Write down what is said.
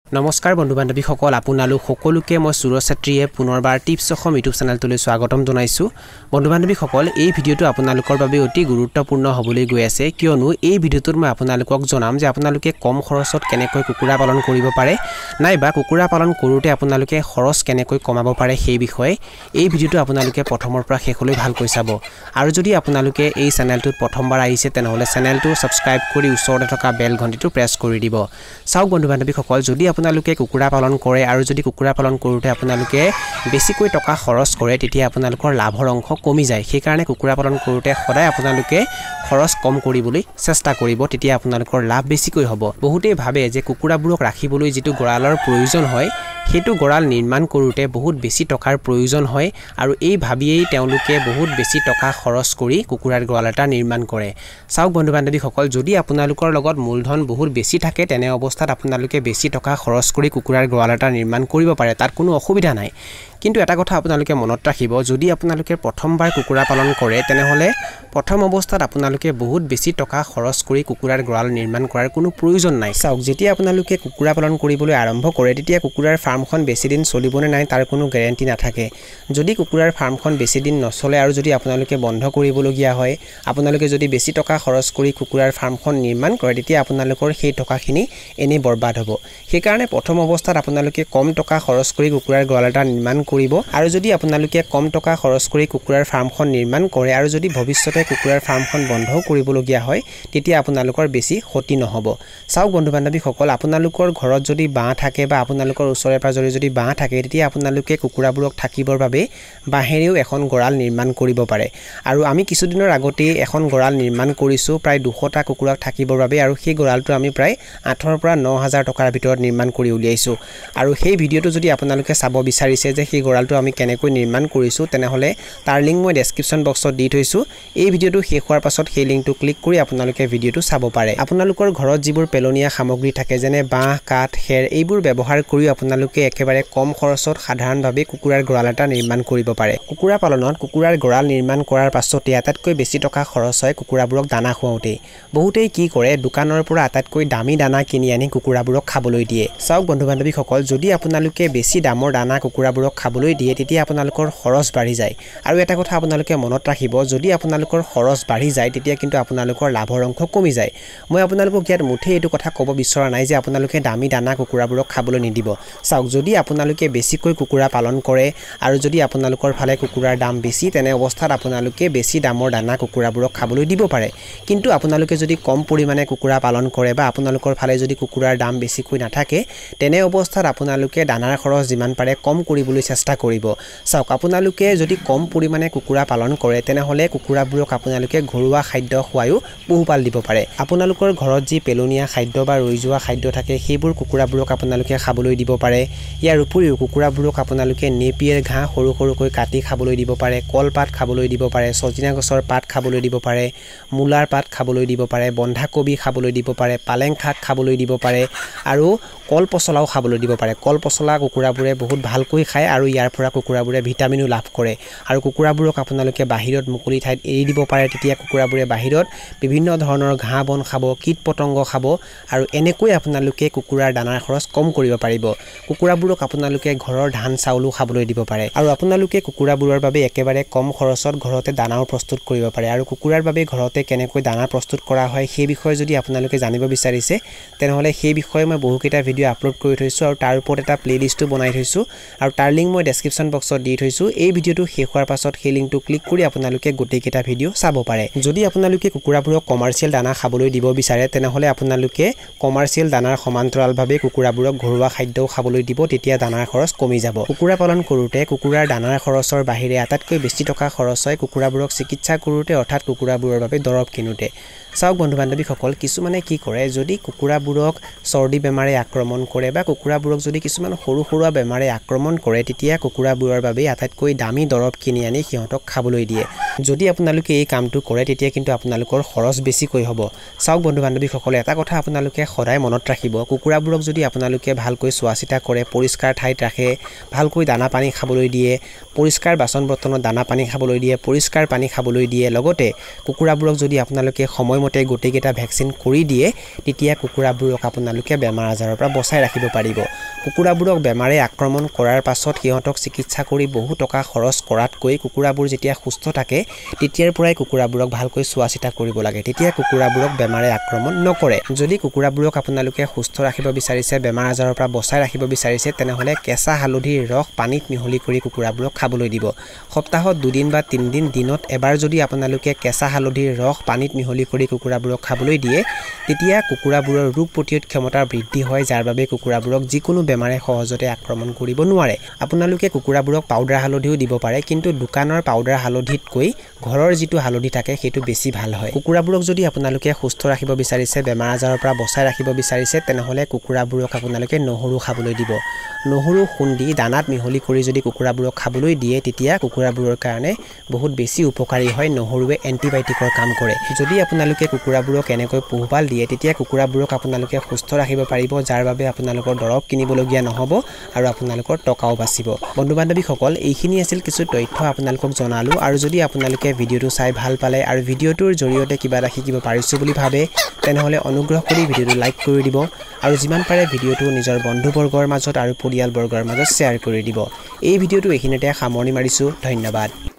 নমস্কাৰ বন্ধু বান্ধৱীসকল আপোনালোক সকলোকে মই সুৰজ ছাত্ৰীয়ে পুনৰবাৰ টিপছ অসম ইউটিউব চেনেলটোলৈ স্বাগতম জনাইছোঁ বন্ধু বান্ধৱীসকল এই ভিডিঅ'টো আপোনালোকৰ বাবে অতি গুৰুত্বপূৰ্ণ হ'বলৈ গৈ আছে কিয়নো এই ভিডিঅ'টোত মই আপোনালোকক জনাম যে আপোনালোকে কম খৰচত কেনেকৈ কুকুৰা পালন কৰিব পাৰে নাইবা কুকুৰা পালন কৰোঁতে আপোনালোকে খৰচ কেনেকৈ কমাব পাৰে সেই বিষয়ে এই ভিডিঅ'টো আপোনালোকে প্ৰথমৰ পৰা শেষলৈ ভালকৈ চাব আৰু যদি আপোনালোকে এই চেনেলটোত প্ৰথমবাৰ আহিছে তেনেহ'লে চেনেলটো সাবস্ক্ৰাইব কৰি ওচৰতে থকা বেল ঘণ্টিটো প্ৰেছ কৰি দিব চাওক বন্ধু বান্ধৱীসকল যদি আপোনালোকে কুকুৰা পালন কৰে আৰু যদি কুকুৰা পালন কৰোঁতে আপোনালোকে বেছিকৈ টকা খৰচ কৰে তেতিয়া আপোনালোকৰ লাভৰ অংশ কমি যায় সেই কাৰণে কুকুৰা পালন কৰোঁতে সদায় আপোনালোকে খৰচ কম কৰিবলৈ চেষ্টা কৰিব তেতিয়া আপোনালোকৰ লাভ বেছিকৈ হ'ব বহুতেই ভাবে যে কুকুৰাবোৰক ৰাখিবলৈ যেটো গৰালৰ প্ৰয়োজন হয় হেতু গৰাল নিৰ্মাণ কৰোঁতে বহুত বেছি টকাৰ প্ৰয়োজন হয় আৰু এই ভাবিয়েই তেওঁলোকে বহুত বেছি টকা খৰচ কৰি কুকুৰাৰ গৰাল এটা নিৰ্মাণ কৰে চাওক বন্ধু বান্ধৱীসকল যদি আপোনালোকৰ লগত মূলধন বহুত বেছি থাকে তেনে অৱস্থাত আপোনালোকে বেছি টকা খৰচ কৰি কুকুৰাৰ গৰাল এটা নিৰ্মাণ কৰিব পাৰে তাত কোনো অসুবিধা নাই কিন্তু এটা কথা আপোনালোকে মনত ৰাখিব যদি আপোনালোকে প্ৰথমবাৰ কুকুৰা পালন কৰে তেনেহলে প্ৰথম অৱস্থাত আপোনালোকে বহুত বেছি টকা খৰচ কৰি কুকুৰাৰ গৰাল নিৰ্মাণ কৰাৰ কোনো প্ৰয়োজন নাই চাওক যেতিয়া আপোনালোকে কুকুৰা পালন কৰিবলৈ আৰম্ভ কৰে তেতিয়া কুকুৰাৰ ফাৰ্মখন বেছি দিন চলিবনে নাই তাৰ কোনো গ্যাৰান্টি নাথাকে যদি কুকুৰাৰ ফাৰ্মখন বেছি দিন নচলে আৰু যদি আপোনালোকে বন্ধ কৰিবলগীয়া হয় আপোনালোকে যদি বেছি টকা খৰচ কৰি কুকুৰাৰ ফাৰ্মখন নিৰ্মাণ কৰে তেতিয়া আপোনালোকৰ সেই টকাখিনি এনে বৰবাদ হ'ব সেই কাৰণে প্ৰথম অৱস্থাত আপোনালোকে কম টকা খৰচ কৰি কুকুৰাৰ গৰাল এটা নিৰ্মাণ কৰিব আৰু যদি আপোনালোকে কম টকা খৰচ কৰি কুকুৰাৰ ফাৰ্মখন নিৰ্মাণ কৰে আৰু যদি ভৱিষ্যতে কুকুৰাৰ ফাৰ্মখন বন্ধ কৰিবলগীয়া হয় তেতিয়া আপোনালোকৰ বেছি ক্ষতি নহব চাওক বন্ধু বান্ধৱীসকল আপোনালোকৰ ঘৰত যদি বাঁহ থাকে বা আপোনালোকৰ ওচৰে পাজৰে যদি বাঁহ থাকে তেতিয়া আপোনালোকে কুকুৰাবোৰক থাকিবৰ বাবে বাঁহেৰেও এখন গৰাল নিৰ্মাণ কৰিব পাৰে আৰু আমি কিছুদিনৰ আগতে এখন গৰাল নিৰ্মাণ কৰিছো প্ৰায় 200টা কুকুৰাক থাকিবৰ বাবে আৰু সেই গৰালটো আমি প্ৰায় 8,000 পৰা 9,000 টকাৰ ভিতৰত নিৰ্মাণ কৰি উলিয়াইছো আৰু সেই ভিডিঅ'টো যদি আপোনালোকে চাব বিচাৰিছে যে সেই গৰালটো আমি কেনেকৈ নিৰ্মাণ কৰিছো তেনেহলে তাৰ লিংক মই ডেসক্ৰিপচন বক্সত দি থৈছো এই ভিডিঅ'টো শেষ হোৱাৰ পাছত সেই লিংকটো ক্লিক কৰি আপোনালোকে ভিডিঅ'টো চাব পাৰে আপোনালোকৰ ঘৰত যিবোৰ পেলনীয়া সামগ্ৰী থাকে যেনে বাঁহ কাঠ খেৰ এইবোৰ ব্যৱহাৰ কৰি আপোনালোকে একেবাৰে কম খৰচত সাধাৰণভাৱে কুকুৰাৰ গৰাল এটা নিৰ্মাণ কৰিব পাৰে কুকুৰা পালনত কুকুৰাৰ গৰাল নিৰ্মাণ কৰাৰ পাছতে আটাইতকৈ বেছি টকা খৰচ হয় কুকুৰাবোৰক দানা খুৱাওঁতে বহুতেই কি কৰে দোকানৰ পৰা আটাইতকৈ দামী দানা কিনি আনি কুকুৰাবোৰক খাবলৈ দিয়ে চাওক বন্ধু বান্ধৱীসকল যদি আপোনালোকে বেছি দামৰ দানা কুকুৰাবোৰক খাবলৈ দিয়ে তেতিয়া আপোনালোকৰ খৰচ বাঢ়ি যায় আৰু এটা কথা আপোনালোকে মনত ৰাখিব যদি আপোনালোকৰ খৰচ বাঢ়ি যায় তেতিয়া কিন্তু আপোনালোকৰ লাভৰ অংশ কমি যায় মই আপোনালোকক ইয়াত মুঠে এইটো কথা ক'ব বিচৰা নাই যে আপোনালোকে দামী দানা কুকুৰাবোৰক খাবলৈ নিদিব চাওক যদি আপোনালোকে বেছিকৈ কুকুৰা পালন কৰে আৰু যদি আপোনালোকৰ ফালে কুকুৰাৰ দাম বেছি তেনে অৱস্থাত আপোনালোকে বেছি দামৰ দানা কুকুৰাবোৰক খাবলৈ দিব পাৰে কিন্তু আপোনালোকে যদি কম পৰিমাণে কুকুৰা পালন কৰে বা আপোনালোকৰ ফালে যদি কুকুৰাৰ দাম বেছিকৈ নাথাকে তেনে অৱস্থাত আপোনালোকে দানাৰ খৰচ যিমান পাৰে কম কৰিবলৈ চেষ্টা কৰিব চাওক আপোনালোকে যদি কম পৰিমাণে কুকুৰা পালন কৰে তেনেহলে কুকুৰাবোৰক আপোনালোকে ঘৰুৱা খাদ্য খুৱায়ো বহুপাল দিব পাৰে আপোনালোকৰ ঘৰত যি পেলনীয়া খাদ্য বা ৰৈ যোৱা খাদ্য থাকে সেইবোৰ কুকুৰাবোৰক আপোনালোকে খাবলৈ দিব পাৰে ইয়াৰ উপৰিও কুকুৰাবোৰক আপোনালোকে নেপিয়েৰ ঘাঁহ সৰু সৰুকৈ কাটি খাবলৈ দিব পাৰে কলপাত খাবলৈ দিব পাৰে সজিনা গছৰ পাত খাবলৈ দিব পাৰে মূলাৰ পাত খাবলৈ দিব পাৰে বন্ধাকবি খাবলৈ দিব পাৰে পালেং শাক খাবলৈ দিব পাৰে আৰু কল পচলাও খাবলৈ দিব পাৰে কল পচলা কুকুৰাবোৰে বহুত ভালকৈ খায় আৰু ইয়াৰ পৰা কুকুৰাবোৰে ভিটামিনো লাভ কৰে আৰু কুকুৰাবোৰক আপোনালোকে বাহিৰত মুকলি ঠাইত এৰি দিব পাৰে তেতিয়া কুকুৰাবোৰে বাহিৰত বিভিন্ন ধৰণৰ ঘাঁহ বন খাব কীট পতংগ খাব আৰু এনেকৈ আপোনালোকে কুকুৰাৰ দানাৰ খৰচ কম কৰিব পাৰিব কুকুৰাবোৰক আপোনালোকে ঘৰৰ ধান চাউলো খাবলৈ দিব পাৰে আৰু আপোনালোকে কুকুৰাবোৰৰ বাবে একেবাৰে কম খৰচত ঘৰতে দানাও প্ৰস্তুত কৰিব পাৰে আৰু কুকুৰাৰ বাবে ঘৰতে কেনেকৈ দানা প্ৰস্তুত কৰা হয় সেই বিষয়ে যদি আপোনালোকে জানিব বিচাৰিছে তেনেহলে সেই বিষয়ে মই বহুকেইটা ভিডিঅ' আপলোড কৰি থৈছো আৰু তাৰ ওপৰত এটা প্লেলিষ্টটো বনাই থৈছো আৰু তাৰ লিংক মই ডেসক্ৰিপচন বক্সত দি থৈছো এই ভিডিঅ'টো শেষ হোৱাৰ পাছত সেই লিংকটো ক্লিক কৰি আপোনালোকে গোটেইকেইটা ভিডিঅ' চাব পাৰে যদি আপোনালোকে কুকুৰাবোৰক কমাৰ্চিয়েল দানা খাবলৈ দিব বিচাৰে তেনেহলে আপোনালোকে কমাৰ্চিয়েল দানাৰ সমান্তৰালভাৱে কুকুৰাবোৰক ঘৰুৱা খাদ্যও খাবলৈ দিব তেতিয়া দানাৰ খৰচ কমি যাব কুকুৰা পালন কৰোঁতে কুকুৰাৰ দানাৰ খৰচৰ বাহিৰে আটাইতকৈ বেছি টকা খৰচ হয় কুকুৰাবোৰক চিকিৎসা কৰোঁতে অৰ্থাৎ কুকুৰাবোৰৰ বাবে দৰৱ কিনোতে চাওক বন্ধু বান্ধৱীসকল কিছুমানে কি কৰে যদি কুকুৰাবোৰক চৰ্দি বেমাৰে আক্ৰমণ কৰে বা কুকুৰাবোৰক যদি কিছুমান সৰু সৰুৱা বেমাৰে আক্ৰমণ কৰে তেতিয়া তেতিয়া কুকুৰাবোৰৰ বাবে আটাইতকৈ দামী দৰৱ কিনি আনি সিহঁতক খাবলৈ দিয়ে যদি আপোনালোকে এই কামটো কৰে তেতিয়া কিন্তু আপোনালোকৰ খৰচ বেছিকৈ হ'ব চাওক বন্ধু বান্ধৱীসকলে এটা কথা আপোনালোকে সদায় মনত ৰাখিব কুকুৰাবোৰক যদি আপোনালোকে ভালকৈ চোৱাচিতা কৰে পৰিষ্কাৰ ঠাইত ৰাখে ভালকৈ দানা পানী খাবলৈ দিয়ে পৰিষ্কাৰ বাচন বৰ্তনত দানা পানী খাবলৈ দিয়ে পৰিষ্কাৰ পানী খাবলৈ দিয়ে লগতে কুকুৰাবোৰক যদি আপোনালোকে সময়মতে গোটেইকেইটা ভ্যাকচিন কৰি দিয়ে তেতিয়া কুকুৰাবোৰক আপোনালোকে বেমাৰ আজাৰৰ পৰা বচাই ৰাখিব পাৰিব কুকুৰাবোৰক বেমাৰে আক্ৰমণ কৰাৰ পাছত সিহঁতক চিকিৎসা কৰি বহু টকা খৰচ কৰাতকৈ কুকুৰাবোৰ যেতিয়া সুস্থ থাকে তেতিয়াৰ পৰাই কুকুৰাবোৰক ভালকৈ চোৱাচিতা কৰিব লাগে তেতিয়া কুকুৰাবোৰক বেমাৰে আক্ৰমণ নকৰে যদি কুকুৰাবোৰক আপোনালোকে সুস্থ ৰাখিব বিচাৰিছে বেমাৰ আজাৰৰ পৰা বচাই ৰাখিব বিচাৰিছে তেনেহলে কেঁচা হালধিৰ ৰস পানীত মিহলি কৰি কুকুৰাবোৰক খাবলৈ দিব সপ্তাহত 2 দিন বা 3 দিন দিনত এবাৰ যদি আপোনালোকে কেঁচা হালধিৰ ৰস পানীত মিহলি কৰি কুকুৰাবোৰক খাবলৈ দিয়ে তেতিয়া কুকুৰাবোৰৰ ৰোগ প্ৰতিৰোধ ক্ষমতা বৃদ্ধি হয় যাৰ বাবে কুকুৰাবোৰক যিকোনো বেমাৰে সহজতে আক্ৰমণ কৰিব নোৱাৰে আপোনালোকে কুকুৰাবোৰক পাউডাৰ হালধিও দিব পাৰে কিন্তু দোকানৰ পাউডাৰ হালধিতকৈ ঘৰৰ যিটো হালধি থাকে সেইটো বেছি ভাল হয় কুকুৰাবোৰক যদি আপোনালোকে সুস্থ ৰাখিব বিচাৰিছে বেমাৰ আজাৰৰ পৰা বচাই ৰাখিব বিচাৰিছে তেনেহলে কুকুৰাবোৰক আপোনালোকে নহৰু খাবলৈ দিব নহৰু খুন্দি দানাত মিহলি কৰি যদি কুকুৰাবোৰক খাবলৈ দিয়ে তেতিয়া কুকুৰাবোৰৰ কাৰণে বহুত বেছি উপকাৰী হয় নহৰুৱে এন্টিবায়োটিকৰ কাম কৰে যদি আপোনালোকে কুকুৰাবোৰক এনেকৈ পোহপাল দিয়ে তেতিয়া কুকুৰাবোৰক আপোনালোকে সুস্থ ৰাখিব পাৰিব যাৰ বাবে আপোনালোকৰ দৰৱ কিনিবলগীয়া নহব আৰু আপোনালোকৰ টকাও বাচিব বন্ধু বান্ধৱীসকল এইখিনি আছিল কিছু তথ্য আপোনালোকক জনালো আৰু যদি আপোনালোকে ভিডিওটো চাই ভাল পালে আৰু ভিডিওটোৰ জৰিয়তে কিবা এটা শিকিব পাৰিছো বুলি ভাবে তেনেহলে অনুগ্ৰহ কৰি ভিডিওটো লাইক কৰি দিব আৰু যিমান পাৰে ভিডিওটো নিজৰ বন্ধুবৰ্গৰ মাজত আৰু পৰিয়ালবৰ্গৰ মাজত শ্বেয়াৰ কৰি দিব এই ভিডিওটো এইখিনিতে সামৰণি মাৰিছো ধন্যবাদ